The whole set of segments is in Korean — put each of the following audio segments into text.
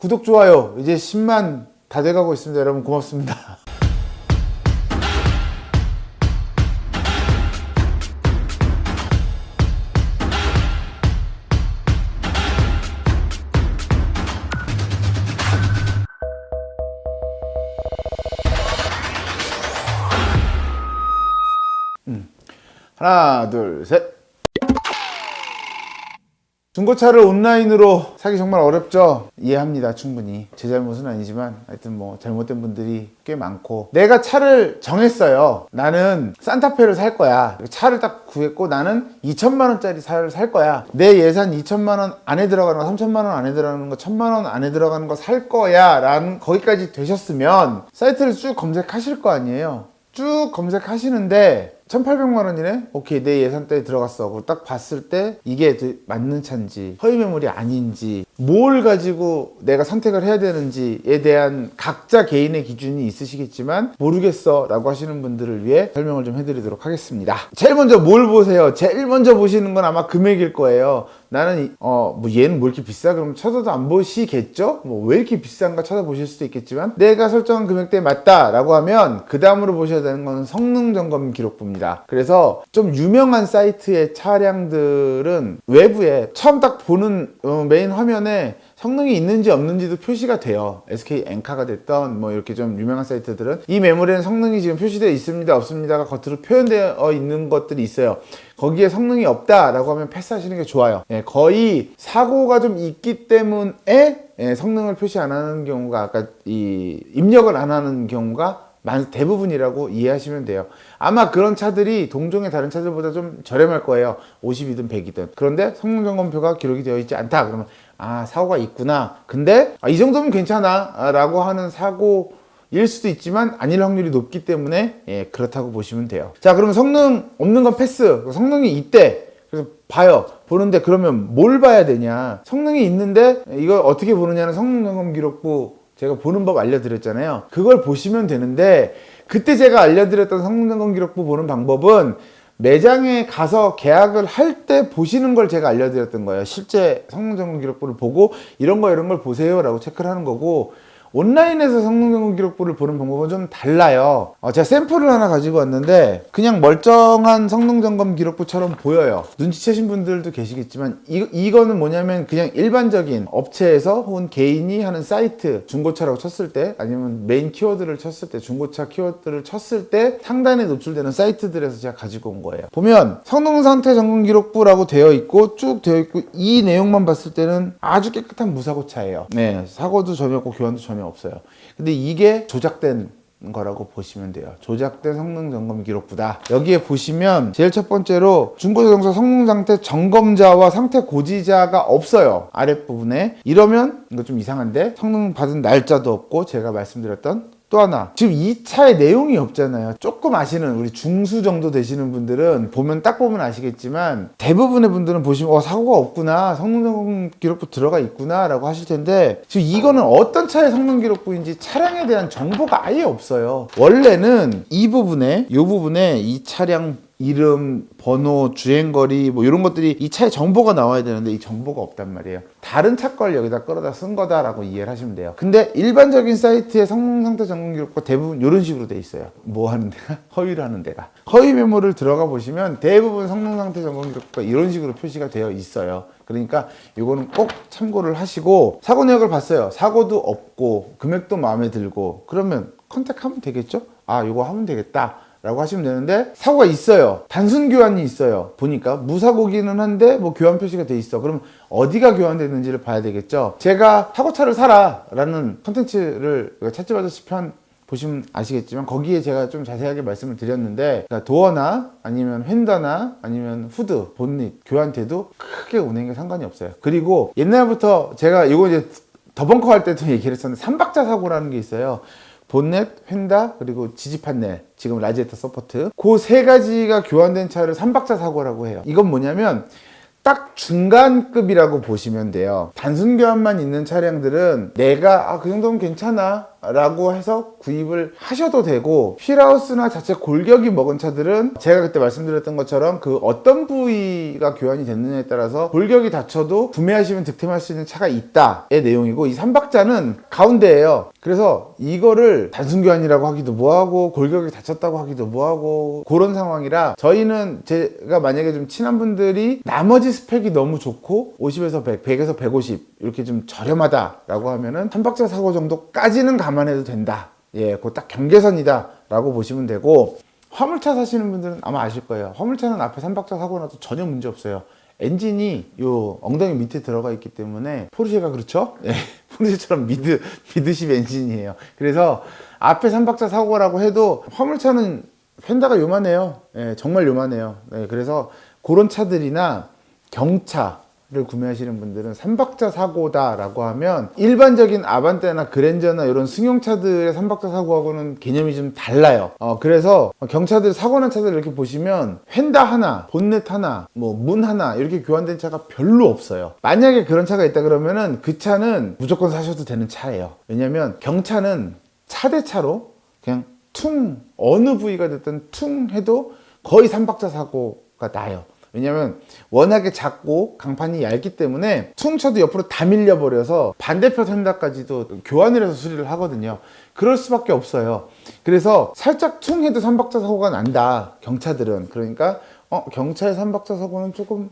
구독, 좋아요 이제 10만 다 돼가고 있습니다. 여러분 고맙습니다. 하나, 둘, 셋. 중고차를 온라인으로 사기 정말 어렵죠? 이해합니다. 충분히. 제 잘못은 아니지만 하여튼 뭐 잘못된 분들이 꽤 많고, 내가 차를 정했어요. 나는 산타페를 살 거야. 차를 딱 구했고 나는 2천만 원짜리 차를 살 거야. 내 예산 2천만 원 안에 들어가는 거, 3천만 원 안에 들어가는 거, 1천만 원 안에 들어가는 거 살 거야 라는 거기까지 되셨으면 사이트를 쭉 검색하실 거 아니에요. 쭉 검색하시는데 1,800만 원이네? 오케이, 내 예산대에 들어갔어. 그걸 딱 봤을 때 이게 맞는 차인지 허위 매물이 아닌지 뭘 가지고 내가 선택을 해야 되는지에 대한 각자 개인의 기준이 있으시겠지만 모르겠어 라고 하시는 분들을 위해 설명을 좀 해드리도록 하겠습니다. 제일 먼저 뭘 보세요? 제일 먼저 보시는 건 아마 금액일 거예요. 나는 뭐 얘는 뭐 이렇게 비싸? 그럼 쳐다도 안 보시겠죠? 뭐 왜 이렇게 비싼가 쳐다보실 수도 있겠지만, 내가 설정한 금액대에 맞다 라고 하면 그 다음으로 보셔야 되는 건 성능 점검 기록부입니다. 그래서 좀 유명한 사이트의 차량들은 외부에 처음 딱 보는 메인 화면에 성능이 있는지 없는지도 표시가 돼요. SK 엔카가 됐던 뭐 이렇게 좀 유명한 사이트들은 이 메모리에는 성능이 지금 표시되어 있습니다 없습니다가 겉으로 표현되어 있는 것들이 있어요. 거기에 성능이 없다라고 하면 패스하시는 게 좋아요. 거의 사고가 좀 있기 때문에 성능을 표시 안 하는 경우가, 아까 입력을 안 하는 경우가 대부분이라고 이해하시면 돼요. 아마 그런 차들이 동종의 다른 차들보다 좀 저렴할 거예요. 50이든 100이든. 그런데 성능점검표가 기록이 되어 있지 않다 그러면 사고가 있구나. 근데 이 정도면 괜찮아 라고 하는 사고일 수도 있지만 아닐 확률이 높기 때문에 그렇다고 보시면 돼요. 자, 그러면 성능 없는 건 패스. 성능이 있대. 그래서 봐요. 보는데 그러면 뭘 봐야 되냐. 성능이 있는데 이걸 어떻게 보느냐는 성능점검 기록부 제가 보는 법 알려드렸잖아요. 그걸 보시면 되는데, 그때 제가 알려드렸던 성능점검 기록부 보는 방법은 매장에 가서 계약을 할 때 보시는 걸 제가 알려드렸던 거예요. 실제 성능점검 기록부를 보고 이런 걸 보세요 라고 체크를 하는 거고, 온라인에서 성능점검 기록부를 보는 방법은 좀 달라요. 제가 샘플을 하나 가지고 왔는데 그냥 멀쩡한 성능점검 기록부처럼 보여요. 눈치채신 분들도 계시겠지만 이거는 뭐냐면 그냥 일반적인 업체에서 혹은 개인이 하는 사이트, 중고차라고 쳤을 때 아니면 메인 키워드를 쳤을 때, 중고차 키워드를 쳤을 때 상단에 노출되는 사이트들에서 제가 가지고 온 거예요. 보면 성능상태 점검 기록부라고 되어 있고 쭉 되어 있고, 이 내용만 봤을 때는 아주 깨끗한 무사고차예요. 네, 사고도 전혀 없고 교환도 전혀 없어요. 근데 이게 조작된 거라고 보시면 돼요. 조작된 성능 점검 기록부다. 여기에 보시면 제일 첫 번째로 중고자동차 성능 상태 점검자와 상태 고지자가 없어요. 아랫부분에. 이러면 이거 좀 이상한데, 성능 받은 날짜도 없고, 제가 말씀드렸던 또 하나, 지금 이 차에 내용이 없잖아요. 조금 아시는 우리 중수 정도 되시는 분들은 딱 보면 아시겠지만, 대부분의 분들은 보시면 사고가 없구나, 성능 기록부 들어가 있구나 라고 하실 텐데, 지금 이거는 어떤 차의 성능 기록부인지 차량에 대한 정보가 아예 없어요. 원래는 이 부분에 이 차량 이름, 번호, 주행거리 뭐 이런 것들이 이 차에 정보가 나와야 되는데 이 정보가 없단 말이에요. 다른 차 걸 여기다 끌어다 쓴 거다라고 이해를 하시면 돼요. 근데 일반적인 사이트의 성능 상태 점검 기록과 대부분 이런 식으로 돼 있어요. 뭐 하는 데가? 허위를 하는 데가. 허위 메모를 들어가 보시면 대부분 성능 상태 점검 기록과 이런 식으로 표시가 되어 있어요. 그러니까 이거는 꼭 참고를 하시고, 사고 내역을 봤어요. 사고도 없고 금액도 마음에 들고, 그러면 컨택하면 되겠죠? 이거 하면 되겠다 라고 하시면 되는데, 사고가 있어요. 단순 교환이 있어요. 보니까 무사고기는 한데 뭐 교환 표시가 돼 있어. 그럼 어디가 교환됐는지를 봐야 되겠죠. 제가 사고차를 사라 라는 컨텐츠를 찻집 아저씨 편 보시면 아시겠지만 거기에 제가 좀 자세하게 말씀을 드렸는데, 그러니까 도어나 아니면 휀더나 아니면 후드, 본닛 교환돼도 크게 운행에 상관이 없어요. 그리고 옛날부터 제가 이거 이제 더벙커 할 때도 얘기를 했었는데, 3박자 사고라는 게 있어요. 본넷, 휀다, 그리고 지지 판넬, 지금 라지에타 서포트, 그 세 가지가 교환된 차를 3박자 사고라고 해요. 이건 뭐냐면 딱 중간급이라고 보시면 돼요. 단순 교환만 있는 차량들은 내가 그 정도면 괜찮아 라고 해서 구입을 하셔도 되고, 휠하우스나 자체 골격이 먹은 차들은 제가 그때 말씀드렸던 것처럼 그 어떤 부위가 교환이 됐느냐에 따라서 골격이 다쳐도 구매하시면 득템할 수 있는 차가 있다의 내용이고, 이 3박자는 가운데예요. 그래서 이거를 단순 교환이라고 하기도 뭐하고 골격이 다쳤다고 하기도 뭐하고 그런 상황이라, 저희는 제가 만약에 좀 친한 분들이 나머지 스펙이 너무 좋고 50에서 100, 100에서 150 이렇게 좀 저렴하다라고 하면은 3박자 사고 정도까지는 감안해도 된다. 예, 그 딱 경계선이다 라고 보시면 되고, 화물차 사시는 분들은 아마 아실 거예요. 화물차는 앞에 3박자 사고 나도 전혀 문제 없어요. 엔진이 요 엉덩이 밑에 들어가 있기 때문에, 포르쉐가 그렇죠? 예, 포르쉐처럼 미드십 엔진이에요. 그래서 앞에 3박자 사고라고 해도 화물차는 휀다가 요만해요. 예, 정말 요만해요. 예, 그래서 그런 차들이나 경차를 구매하시는 분들은 3박자 사고다라고 하면 일반적인 아반떼나 그랜저나 이런 승용차들의 3박자 사고하고는 개념이 좀 달라요. 그래서 경차들 사고 난 차들 이렇게 보시면 휀다 하나, 본넷 하나, 뭐 문 하나 이렇게 교환된 차가 별로 없어요. 만약에 그런 차가 있다 그러면은 그 차는 무조건 사셔도 되는 차예요. 왜냐면 경차는 차 대 차로 그냥 퉁, 어느 부위가 됐든 퉁 해도 거의 3박자 사고가 나요. 왜냐면 워낙에 작고 강판이 얇기 때문에 퉁 쳐도 옆으로 다 밀려버려서 반대편 휀다까지도 교환을 해서 수리를 하거든요. 그럴 수밖에 없어요. 그래서 살짝 퉁 해도 3박자 사고가 난다, 경차들은. 그러니까 경차의 3박자 사고는 조금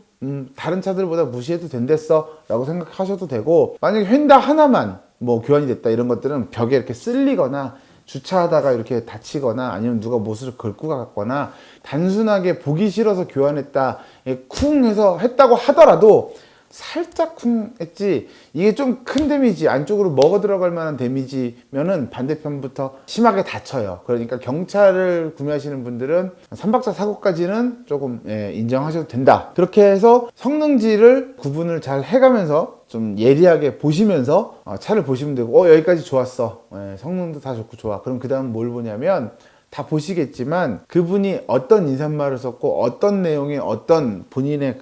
다른 차들보다 무시해도 된댔어 라고 생각하셔도 되고, 만약에 휀다 하나만 뭐 교환이 됐다 이런 것들은 벽에 이렇게 쓸리거나 주차하다가 이렇게 다치거나 아니면 누가 못을 긁고 갔거나 단순하게 보기 싫어서 교환했다, 쿵 해서 했다고 하더라도 살짝 쿵 했지, 이게 좀 큰 데미지, 안쪽으로 먹어 들어갈 만한 데미지면은 반대편부터 심하게 다쳐요. 그러니까 경차를 구매하시는 분들은 3박자 사고까지는 조금 인정하셔도 된다. 그렇게 해서 성능지를 구분을 잘 해가면서 좀 예리하게 보시면서 차를 보시면 되고, 여기까지 좋았어, 성능도 다 좋고 좋아. 그럼 그 다음 뭘 보냐면, 다 보시겠지만 그분이 어떤 인사말을 썼고 어떤 내용의 어떤 본인의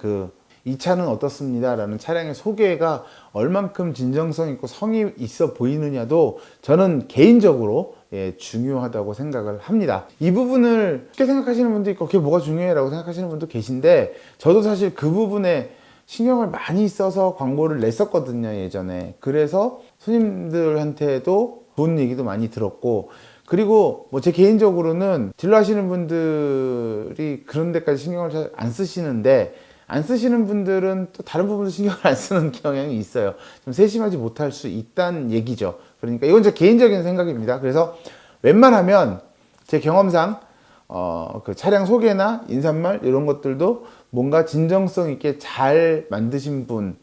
이 차는 어떻습니다 라는 차량의 소개가 얼만큼 진정성 있고 성의 있어 보이느냐도 저는 개인적으로 중요하다고 생각을 합니다. 이 부분을 쉽게 생각하시는 분도 있고 그게 뭐가 중요해 라고 생각하시는 분도 계신데, 저도 사실 그 부분에 신경을 많이 써서 광고를 냈었거든요, 예전에. 그래서 손님들한테도 좋은 얘기도 많이 들었고, 그리고 뭐 제 개인적으로는 딜러 하시는 분들이 그런 데까지 신경을 잘 안 쓰시는데, 안 쓰시는 분들은 또 다른 부분도 신경을 안 쓰는 경향이 있어요. 좀 세심하지 못할 수 있다는 얘기죠. 그러니까 이건 제 개인적인 생각입니다. 그래서 웬만하면 제 경험상 그 차량 소개나 인사말 이런 것들도 뭔가 진정성 있게 잘 만드신 분,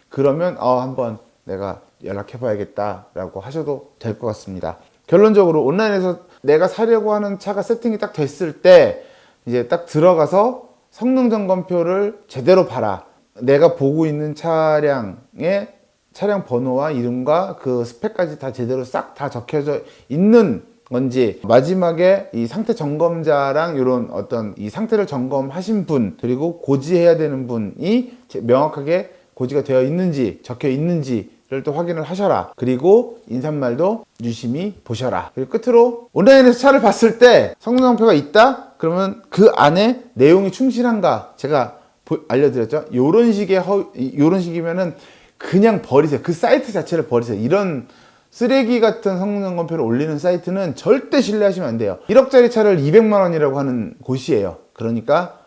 그러면 한번 내가 연락해 봐야겠다 라고 하셔도 될 것 같습니다. 결론적으로 온라인에서 내가 사려고 하는 차가 세팅이 딱 됐을 때 이제 딱 들어가서 성능 점검표를 제대로 봐라. 내가 보고 있는 차량의 차량 번호와 이름과 그 스펙까지 다 제대로 싹 다 적혀져 있는 건지, 마지막에 이 상태 점검자랑 이런 어떤 이 상태를 점검하신 분, 그리고 고지해야 되는 분이 명확하게 고지가 되어 있는지 적혀 있는지를 또 확인을 하셔라. 그리고 인사말도 유심히 보셔라. 그리고 끝으로 온라인에서 차를 봤을 때 성능표가 있다? 그러면 그 안에 내용이 충실한가? 제가 알려드렸죠. 요런 식이면은 그냥 버리세요. 그 사이트 자체를 버리세요. 이런 쓰레기 같은 성능 점검표를 올리는 사이트는 절대 신뢰하시면 안 돼요. 1억짜리 차를 200만 원이라고 하는 곳이에요. 그러니까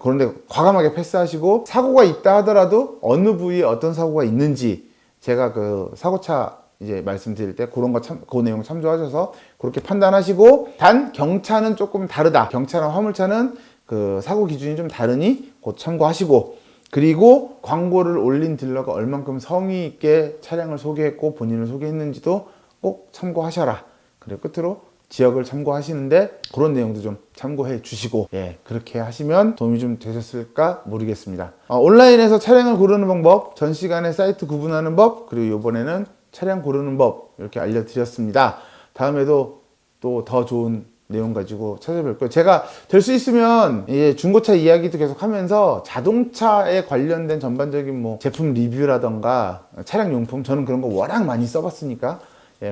그런데 과감하게 패스하시고, 사고가 있다 하더라도 어느 부위에 어떤 사고가 있는지 제가 그 사고차 이제 말씀드릴 때 그런 그 내용 참조하셔서 그렇게 판단하시고, 단 경차는 조금 다르다, 경차랑 화물차는 그 사고 기준이 좀 다르니 곧 참고하시고, 그리고 광고를 올린 딜러가 얼만큼 성의 있게 차량을 소개했고 본인을 소개했는지도 꼭 참고하셔라. 그리고 끝으로 지역을 참고하시는데 그런 내용도 좀 참고해 주시고, 그렇게 하시면 도움이 좀 되셨을까 모르겠습니다. 온라인에서 차량을 고르는 방법, 전 시간에 사이트 구분하는 법, 그리고 이번에는 차량 고르는 법 이렇게 알려드렸습니다. 다음에도 또 더 좋은 내용 가지고 찾아뵐 거예요. 제가 될 수 있으면 중고차 이야기도 계속 하면서 자동차에 관련된 전반적인 뭐 제품 리뷰라던가 차량 용품, 저는 그런 거 워낙 많이 써봤으니까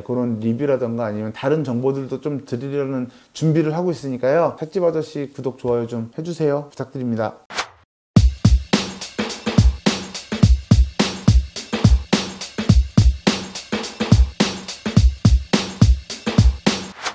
그런 리뷰라던가 아니면 다른 정보들도 좀 드리려는 준비를 하고 있으니까요. 찻집 아저씨 구독, 좋아요 좀 해주세요. 부탁드립니다.